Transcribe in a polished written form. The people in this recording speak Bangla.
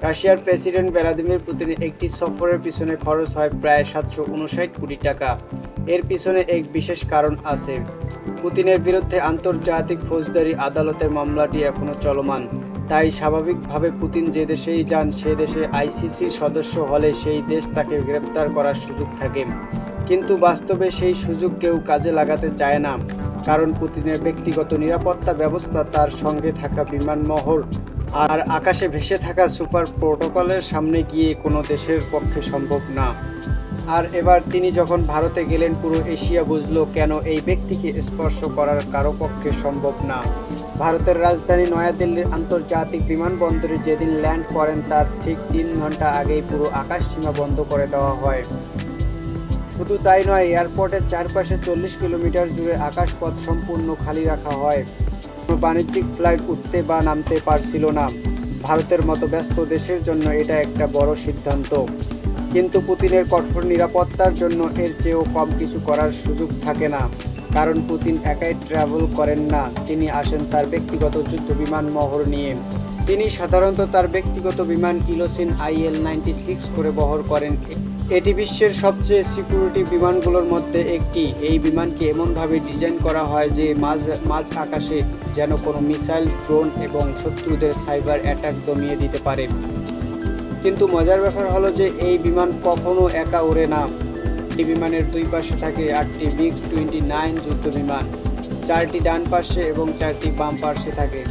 রাশিয়ার প্রেসিডেন্ট ভ্লাদিমির পুতিনের একটি সফরের পিছনে খরচ হয় প্রায় ৭৫৯ কোটি টাকা। এর পিছনে এক বিশেষ কারণ আছে। পুতিনের বিরুদ্ধে আন্তর্জাতিক ফৌজদারি আদালতের মামলাটি এখনো চলমান। তাই স্বাভাবিকভাবে পুতিন যে দেশেই যান সে দেশে আইসিসির সদস্য হলে সেই দেশ তাকে গ্রেপ্তার করার সুযোগ থাকে। কিন্তু বাস্তবে সেই সুযোগ কেউ কাজে লাগাতে চায় না, কারণ পুতিনের ব্যক্তিগত নিরাপত্তা ব্যবস্থা, তার সঙ্গে থাকা বিমানবহর আর আকাশে ভেসে থাকা সুপার প্রোটোকলের সামনে গিয়ে কোনো দেশের পক্ষে সম্ভব না। আর এবার তিনি যখন ভারতে গেলেন, পুরো এশিয়া বুঝল কেন এই ব্যক্তিকে স্পর্শ করার কারো পক্ষে সম্ভব না। ভারতের রাজধানী নয়াদিল্লির আন্তর্জাতিক বিমানবন্দরে যেদিন ল্যান্ড করেন তার ঠিক ৩ ঘন্টা আগেই পুরো আকাশসীমা বন্ধ করে দেওয়া হয়। শুধু তাই নয়, এয়ারপোর্টের চারপাশে ৪০ কিলোমিটার জুড়ে আকাশপথ সম্পূর্ণ খালি রাখা হয়। কোনো বাণিজ্যিক ফ্লাইট উঠতে বা নামতে পারছিল না। ভারতের মতো ব্যস্ত দেশের জন্য এটা একটা বড় সিদ্ধান্ত। কিন্তু পুতিনের কঠোর নিরাপত্তার জন্য এর চেয়েও কম কিছু করার সুযোগ থাকে না। কারণ পুতিন একাই ট্রাভেল করেন না, তিনি আসেন তার ব্যক্তিগত যুদ্ধ বিমান বহর নিয়ে। তিনি সাধারণত তার ব্যক্তিগত বিমান ইলোসিন IL-96 করে বহর করেন। এটি বিশ্বের সবচেয়ে সিকিউরিটি বিমানগুলোর মধ্যে একটি। এই বিমানকে এমনভাবে ডিজাইন করা হয় যে মাঝ আকাশে যেন কোনো মিসাইল, ড্রোন এবং শত্রুদের সাইবার অ্যাটাক দমিয়ে দিতে পারে। কিন্তু মজার ব্যাপার হলো যে এই বিমান কখনো একা ওড়ে না। এই বিমানের দুই পাশে থাকে 8টি MiG-29 যুদ্ধ বিমান, 4টি ডান পাশে এবং 4টি বাম পাশে থাকে।